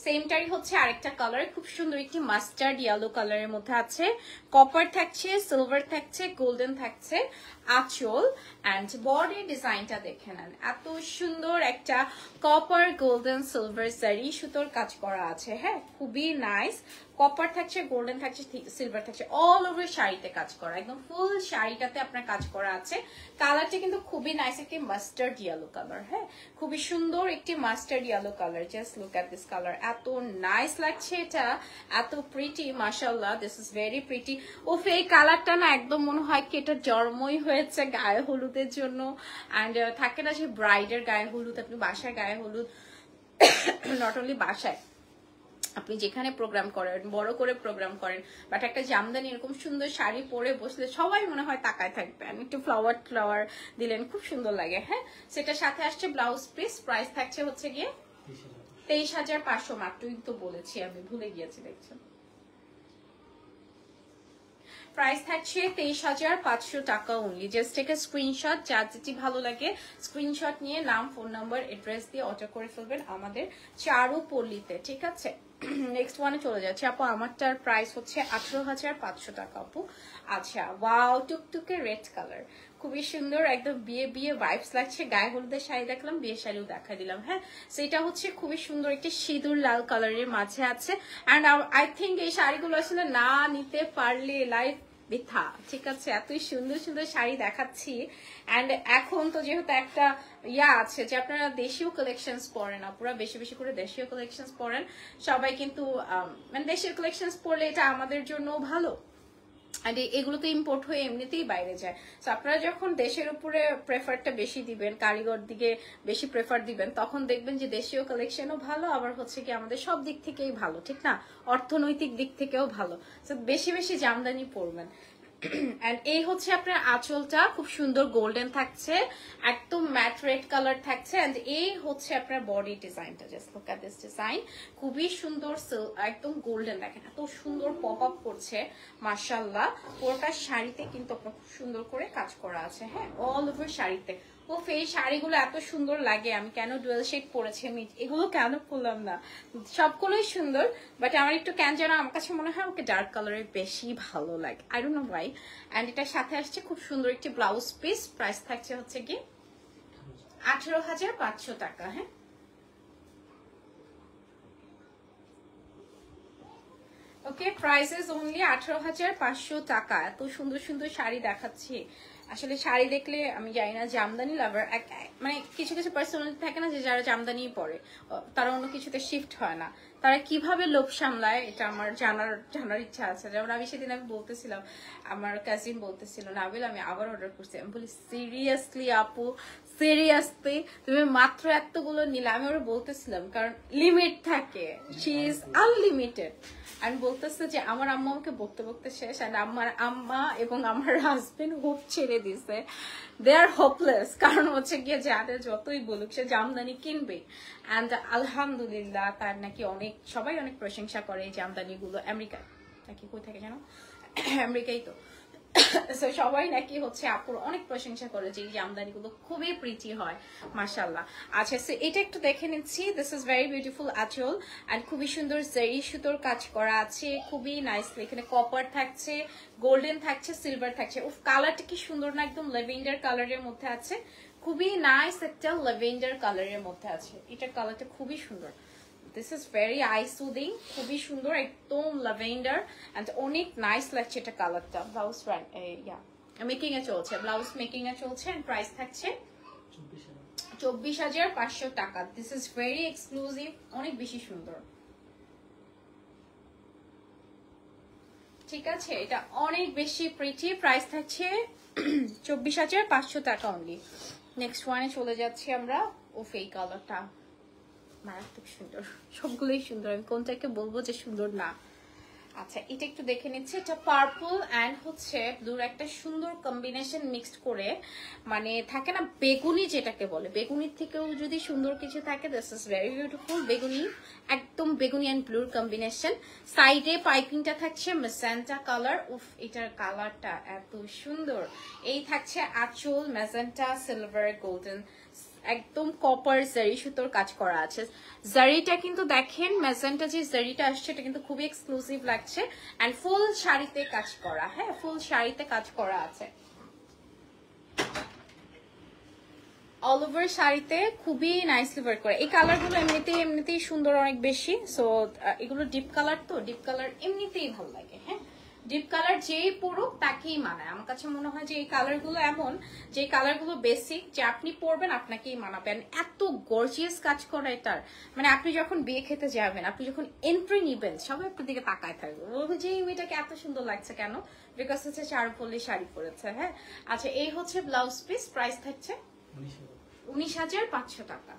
সেমটারই হচ্ছে আরেকটা কালার, খুব সুন্দর একটি মাস্টার্ড ইয়েলো কালারের মধ্যে আছে, কপার থাকছে, সিলভার থাকছে, গোল্ডেন থাকছে আঁচল। অ্যান্ড বডি ডিজাইনটা দেখে নেন, এত সুন্দর একটা কপার গোল্ডেন সিলভার জারি সুতোর কাজ করা আছে। হ্যাঁ, খুবই নাইস। কপার থাকছে, গোল্ডেন থাকছে, সিলভার থাকছে, অল ওভার শাড়িতে কাজ করা, একদম ফুল শাড়িটাতে আপনার কাজ করা আছে। কালারটা কিন্তু খুবই নাইস, একটি মাস্টার্ড ইয়েলো কালার। হ্যাঁ, খুবই সুন্দর একটি mustard yellow colour. Just look at this colour, এত নাইস লাগছে এটা, এত প্রিটি, মাশাআল্লাহ, দিস ইজ ভেরি প্রিটি। ওফ, এই কালারটা না একদম মনে হয় কি এটা জন্মই হয়েছে গায়ে হলুদের জন্য। অ্যান্ড থাকে না যে ব্রাইডের গায়ে হলুদ, আপনি বাসায় গায়ে হলুদ, নট অনলি বাসায়, আপনি যেখানে প্রোগ্রাম করেন, বড় করে প্রোগ্রাম করেন, বাট একটা জামদানি এরকম সুন্দর শাড়ি পরে বসলে সবাই মনে হয় তাকায় থাকবেন, একটু ফ্লাওয়ার ফ্লাওয়ার দিলেন, খুব সুন্দর লাগে। হ্যাঁ, সেটার সাথে আসছে ব্লাউজ পিস, প্রাইস থাকছে হচ্ছে গিয়ে 23,500 মাত্রই তো বলেছি, আমি ভুলে গিয়েছি, দেখছেন প্রাইস থাকছে 23,500 টাকা only. Just take a screenshot, যার যেটি ভালো লাগে স্ক্রিনশট নিয়ে নাম, ফোন নাম্বার, অ্যাড্রেস দিয়ে অর্ডার করে ফেলবেন আমাদের চারুপল্লীতে, ঠিক আছে। নেক্সট ওয়ানে চলে যাচ্ছে আপু, আমারটার প্রাইস হচ্ছে 18,500 টাকা আপু। আচ্ছা, ওয়াও, টুকটুকে রেড কালার, খুবই সুন্দর, একদম বিয়ে বিয়ে ভাইবস লাগছে। গায়ে হলুদের শাড়ি দেখলাম, বিয়ে শাড়িও দেখা দিলাম। হ্যাঁ, সেটা হচ্ছে খুবই সুন্দর একটি সিঁদুর লাল কালারের মাঝে আছে। অ্যান্ড আই থিঙ্ক এই শাড়িগুলো আসলে না নিতে পারলে লাইফ বৃথা, ঠিক আছে, এতই সুন্দর সুন্দর শাড়ি দেখাচ্ছি। অ্যান্ড এখন তো যেহেতু একটা আছে যে আপনারা দেশীয় কালেকশনস পরেন, আপনারা বেশি বেশি করে দেশীয় কালেকশনস পরেন, সবাই কিন্তু মানে দেশের কালেকশনস পরলে এটা আমাদের জন্য ভালো। আর এগুলো তো ইম্পোর্ট হয়ে এমনিতেই বাইরে যায়। তো আপনারা যখন দেশের উপরে প্রেফারটা বেশি দিবেন, কারিগর দিকে বেশি প্রেফার দিবেন, তখন দেখবেন যে দেশীয় কালেকশনও ভালো, আবার হচ্ছে কি আমাদের সব দিক থেকেই ভালো, ঠিক না, অর্থনৈতিক দিক থেকেও ভালো। তো বেশি বেশি জামদানি পরবেন। এন্ড এই হচ্ছে আপনার আঁচলটা, খুব সুন্দর গোল্ডেন থাকছে, একদম ম্যাট রেড কালার থাকছে। এন্ড এই হচ্ছে আপনার বডি ডিজাইনটা, just look at this design, খুবই সুন্দর, একদম গোল্ডেন, দেখেন এত সুন্দর পপ আপ করছে, মাশাআল্লাহ। পুরোটা শাড়িতে কিন্তু আপনার খুব সুন্দর করে কাজ করা আছে। হ্যাঁ, অল ওভার শাড়িতে। ও, এই শাড়িগুলো এত সুন্দর লাগে, আমি কেন ডুয়েল শেড পরেছি, আমি এগুলো কেন পরলাম না, সবগুলোই সুন্দর, বাট আমার একটু কেন যেন আমার কাছে মনে হয় আমাকে ডার্ক কালারের বেশি ভালো লাগে, I don't know Y. And এটার সাথে আসছে খুব সুন্দর একটি ব্লাউজ পিস, প্রাইস থাকছে হচ্ছে কি 18,500 টাকা। হ্যাঁ, ওকে, প্রাইসেস অনলি 18,500 টাকা। এত সুন্দর সুন্দর শাড়ি দেখাচ্ছি, আসলে শাড়ি দেখলে আমি জানি না, জামদানি লাভার মানে কিছু কিছু পার্সোনালিটি থাকে না যে যারা জামদানি পরে তারা অন্য কিছুতে শিফট হয় না, তারা কিভাবে লোভ সামলায় এটা আমার জানার ইচ্ছা আছে। যেমন আমি সেদিন বলতেছিলাম, আমার কাজিন বলতেছিল, নাবিল আমি আবার অর্ডার করছি, আমি বলি সিরিয়াসলি আপু, সিরিয়াসলি তুমি মাত্র এতগুলো নিলে? আমি ওরা বলতেছিলাম কারণ লিমিট থাকে, শি ইজ আনলিমিটেড। আমি বলতেছে যে আমার আম্মা আমাকে বকতে বকতে শেষ, আর আমার আম্মা এবং আমার হাজবেন্ড হোপ ছেড়ে দিছে, দে আর হোপলেস, কারণ হচ্ছে গিয়ে যাদের যতই বলুক সে জামদানি কিনবে। অ্যান্ড আলহামদুলিল্লাহ তার নাকি সবাই অনেক প্রশংসা করে এই জামদানি গুলো, আমেরিকা নাকি কই থাকে জানো, আমেরিকাই তো, সবাই নাকি হচ্ছে আপুর অনেক প্রশংসা করে যে এই জামদানি গুলো খুবই প্রিটি হয়, মাশাআল্লাহ। আচ্ছা, এটা একটু দেখে নিচ্ছি, দিস ইজ ভেরি বিউটিফুল আঁচল, এন্ড খুবই সুন্দর জারি সুতোর কাজ করা আছে, খুবই নাইসলি, এখানে কপার থাকছে, গোল্ডেন থাকছে, সিলভার থাকছে। উফ, কালারটা কি সুন্দর না, একদম ল্যাভেন্ডার কালারের মধ্যে আছে, খুবই নাইস একটা ল্যাভেন্ডার কালারের মধ্যে আছে, এটার কালারটা খুবই সুন্দর। This is very I soothing, খুবই সুন্দর, একদম ল্যাভেন্ডার, এন্ড অনেক নাইস লাগছে এটা কালারটা। ব্লাউজ মেকিং এ চলছে, ব্লাউজ মেকিং এ চলছে, এন্ড প্রাইস থাকছে 24,500 টাকা। দিস ইজ ভেরি এক্সক্লুসিভ, অনেক বেশি সুন্দর, ঠিক আছে, এটা অনেক বেশি প্রিটি, প্রাইস থাকছে 24,500 টাকা অনলি। নেক্সট ওয়ানে চলে যাচ্ছি আমরা। ওফ, এই কালারটা মারাত্মক সুন্দর, সবগুলোই সুন্দর, আমি কোনটাকে বলবো যে সুন্দর না। আচ্ছা, এটা একটু দেখে নিচ্ছি, এটা পার্পল অ্যান্ড হচ্ছে ব্লুর একটা সুন্দর কম্বিনেশন মিক্সড করে, মানে থাকে না বেগুনি, যেটাকে বলে বেগুনির থেকেও যদি সুন্দর কিছু থাকে, দিস ইজ ভেরি বিউটিফুল, বেগুনি, একদম বেগুনি অ্যান্ড ব্লুর কম্বিনেশন। সাইডে পাইপিংটা থাকছে মেজেন্টা কালার, উফ এটার কালারটা এত সুন্দর। এই থাকছে আঁচল, মেজেন্টা, সিলভার, গোল্ডেন, একদম কপার জারি সুতোর কাজ করা আছে। জারিটা কিন্তু দেখেন ম্যাজেন্টা যে জারিটা আসছে এটা কিন্তু খুবই এক্সক্লুসিভ লাগছে এন্ড ফুল শাড়িতে কাজ করা, হ্যাঁ ফুল শাড়িতে কাজ করা আছে। অল ওভার শাড়িতে খুবই নাইসলি ওয়ার্ক করে। এই কালারগুলো এমনিতেই সুন্দর অনেক বেশি। সো এগুলো ডিপ কালার, তো ডিপ কালার এমনিতেই ভালো লাগে। হ্যাঁ ডিপ কালার যেই পরুক তাকেই মানায়। আমার কাছে মনে হয় যে এই কালারগুলো এমন যে কালারগুলো বেসিক যে আপনি পরবেন আপনাকেই মানাবেন। এত গর্জিয়াস কাজ করা এটার, মানে আপনি যখন বিয়ে খেতে যাবেন, আপনি যখন এন্ট্রি নিবেন সবাই আপনার দিকে তাকায় থাকবে, বলবো যে এই মেয়েটাকে এত সুন্দর লাগছে কেন, বিকজ হচ্ছে চারুপল্লী শাড়ি পরেছে। হ্যাঁ আচ্ছা এই হচ্ছে ব্লাউজ পিস, প্রাইস থাকছে 19,500 টাকা।